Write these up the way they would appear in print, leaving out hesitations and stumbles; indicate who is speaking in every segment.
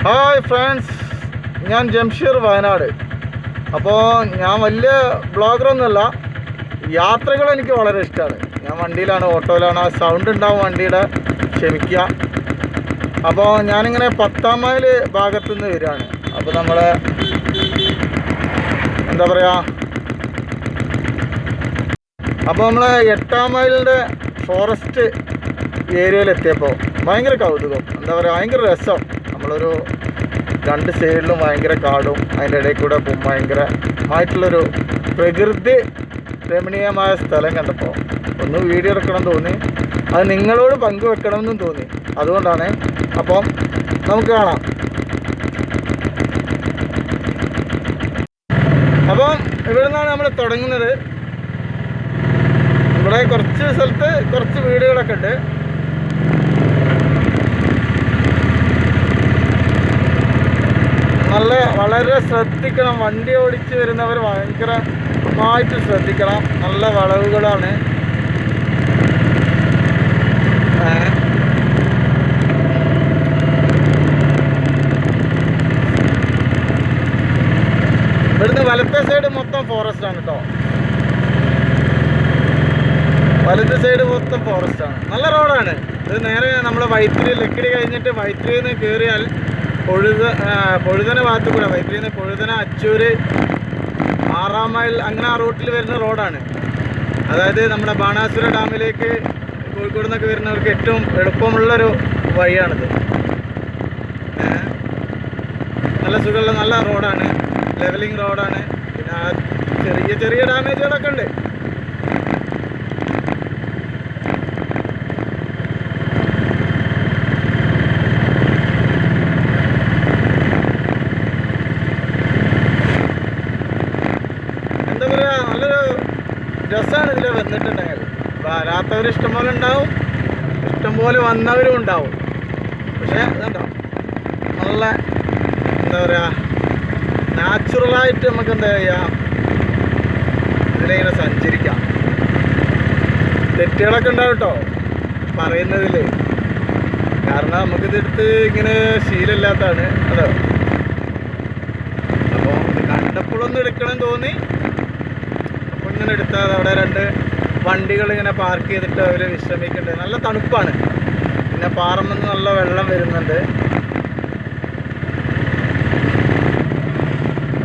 Speaker 1: Hi friends, ഞാൻ ജംഷീർ വയനാട്. അപ്പോൾ ഞാൻ വലിയ ബ്ലോഗറൊന്നുമല്ല, യാത്രകൾ എനിക്ക് വളരെ ഇഷ്ടമാണ്. ഞാൻ വണ്ടിയിലാണ്, ഓട്ടോയിലാണ്, ആ സൗണ്ട് ഉണ്ടാവും വണ്ടിയുടെ, ക്ഷമിക്കുക. അപ്പോൾ ഞാനിങ്ങനെ 10-ാം മൈൽ ഭാഗത്തു നിന്ന് വരികയാണ്. അപ്പോൾ നമ്മളെ എന്താ പറയുക, അപ്പോൾ നമ്മൾ 8-ാം മൈലിൻ്റെ ഫോറസ്റ്റ് ഏരിയയിലെത്തിയപ്പോൾ ഭയങ്കര കൗതുകം, എന്താ പറയുക, ഭയങ്കര രസം. നമ്മളൊരു 2 സൈഡിലും ഭയങ്കര കാടും അതിൻ്റെ ഇടയിൽ കൂടെ ഭയങ്കരമായിട്ടുള്ളൊരു പ്രകൃതി രമണീയമായ സ്ഥലം കണ്ടപ്പോൾ ഒന്ന് വീഡിയോ എടുക്കണം തോന്നി, അത് നിങ്ങളോട് പങ്കുവെക്കണമെന്നും തോന്നി. അതുകൊണ്ടാണ്. അപ്പം നമുക്ക് കാണാം. അപ്പം ഇവിടെ നിന്നാണ് നമ്മൾ തുടങ്ങുന്നത്. ഇവിടെ കുറച്ച് സ്ഥലത്ത് കുറച്ച് വീടുകളൊക്കെ ഉണ്ട്. വളരെ ശ്രദ്ധിക്കണം, വണ്ടി ഓടിച്ച് വരുന്നവർ ഭയങ്കരമായിട്ട് ശ്രദ്ധിക്കണം. നല്ല വളവുകളാണ്. ഇവിടുന്ന് വലത്തെ സൈഡ് മൊത്തം ഫോറസ്റ്റാണ് കേട്ടോ. വലത്തെ സൈഡ് മൊത്തം ഫോറസ്റ്റാണ്. നല്ല റോഡാണ് ഇത്. നേരെ നമ്മൾ വൈത്തിരി ലക്കിടി കഴിഞ്ഞിട്ട് വൈത്തിരിയിൽ നിന്ന് കയറിയാൽ പൊഴുതന ഭാഗത്ത് കൂടെ, വൈത്തിരിയിൽ നിന്ന് പൊഴുതന, അച്ചൂര്, 6-ാം മൈൽ അങ്ങനെ ആ റൂട്ടിൽ വരുന്ന റോഡാണ്. അതായത് നമ്മുടെ ബാണാസുര ഡാമിലേക്ക് കോഴിക്കോട് നിന്നൊക്കെ വരുന്നവർക്ക് ഏറ്റവും എളുപ്പമുള്ളൊരു വഴിയാണിത്. നല്ല സുഖമുള്ള നല്ല റോഡാണ്, ലെവലിംഗ് റോഡാണ്. പിന്നെ ചെറിയ ചെറിയ ഡാമേജുകളൊക്കെ ഉണ്ട്. നല്ലൊരു രസമാണ് ഇതിൽ വന്നിട്ടുണ്ടെങ്കിൽ. വരാത്തവർ ഇഷ്ടംപോലെ ഉണ്ടാവും, ഇഷ്ടംപോലെ വന്നവരും ഉണ്ടാവും. പക്ഷേ ഇതുണ്ടോ, നല്ല എന്താ പറയുക, നാച്ചുറലായിട്ട് നമുക്ക് എന്താ ചെയ്യുക, ഇതിലിങ്ങനെ സഞ്ചരിക്കാം. തെറ്റുകളൊക്കെ ഉണ്ടാവും കേട്ടോ പറയുന്നതിൽ, കാരണം നമുക്കിതെടുത്ത് ഇങ്ങനെ ശീലമില്ലാത്തതാണ്. അതോ അപ്പോൾ ഇത് കണ്ടപ്പോഴൊന്നും എടുക്കണം തോന്നി, ഇങ്ങനെ എടുത്താൽ അവിടെ 2 വണ്ടികൾ ഇങ്ങനെ പാർക്ക് ചെയ്തിട്ട് അവർ വിശ്രമിക്കുന്നുണ്ട്. നല്ല തണുപ്പാണ്. പിന്നെ പാറമെന്ന് നല്ല വെള്ളം വരുന്നുണ്ട്.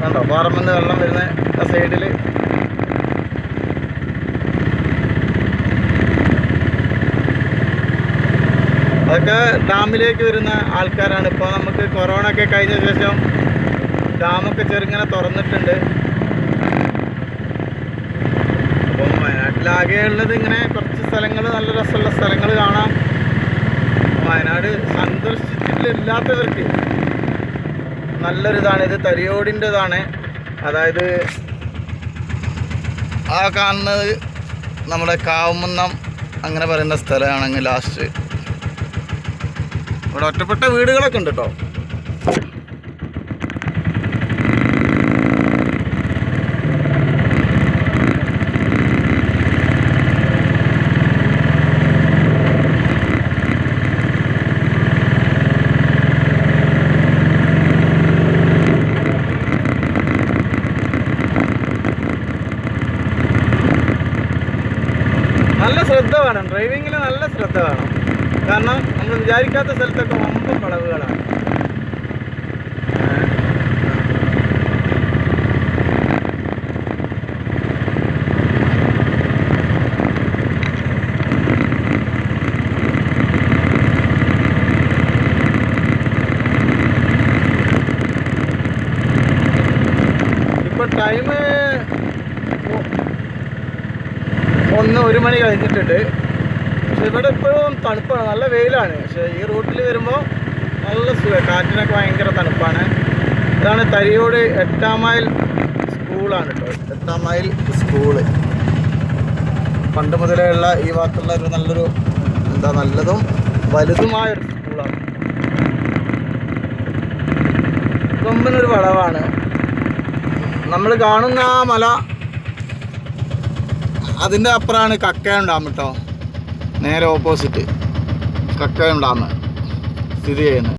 Speaker 1: കണ്ടോ, പാറമെന്ന് വെള്ളം വരുന്ന ആ സൈഡിൽ. അതൊക്കെ ഡാമിലേക്ക് വരുന്ന ആൾക്കാരാണ്. ഇപ്പോൾ നമുക്ക് കൊറോണ ഒക്കെ കഴിഞ്ഞ ശേഷം ഡാമൊക്കെ ചെറുങ്ങനെ തുറന്നിട്ടുണ്ട്. അപ്പം വയനാട്ടിലാകെ ഉള്ളത് ഇങ്ങനെ കുറച്ച് സ്ഥലങ്ങൾ, നല്ല രസമുള്ള സ്ഥലങ്ങൾ കാണാം. വയനാട് സന്ദർശിച്ചിട്ടില്ലാത്തവർക്ക് നല്ലൊരിതാണ്. ഇത് തരിയോടിൻ്റെതാണ്. അതായത് ആ കാണുന്നത് നമ്മുടെ കാവുമന്നം അങ്ങനെ പറയുന്ന സ്ഥലമാണെങ്കിൽ ലാസ്റ്റ് ഇവിടെ ഒറ്റപ്പെട്ട വീടുകളൊക്കെ ഉണ്ട് കേട്ടോ. നല്ല ശ്രദ്ധ വേണം, ഡ്രൈവിങ്ങിൽ നല്ല ശ്രദ്ധ വേണം. കാരണം നമ്മൾ വിചാരിക്കാത്ത സ്ഥലത്തൊക്കെ വമ്പൻ വളവുകളാണ്. ഇപ്പോൾ ടൈം 1 മണി കഴിഞ്ഞിട്ടുണ്ട്. പക്ഷെ ഇവിടെ ഇപ്പോഴും തണുപ്പാണ്, നല്ല വെയിലാണ്. പക്ഷേ ഈ റൂട്ടിൽ വരുമ്പോൾ നല്ല കാറ്റിനൊക്കെ ഭയങ്കര തണുപ്പാണ്. ഇതാണ് തരിയോട് 8-ാം മൈൽ സ്കൂളാണ് കേട്ടോ. 8-ാം മൈൽ സ്കൂള് പണ്ട് മുതലേ ഉള്ള ഈ ഭാഗത്തുള്ള ഒരു നല്ലൊരു നല്ലതും വലുതുമായൊരു സ്കൂളാണ്. കൊമ്പനൊരു വളവാണ്. നമ്മൾ കാണുന്ന ആ മല, അതിൻ്റെ അപ്പുറമാണ് കക്കയം ഡാം കേട്ടോ. നേരെ ഓപ്പോസിറ്റ് കക്കയം ഡാം സ്ഥിതി ചെയ്യുന്നത്.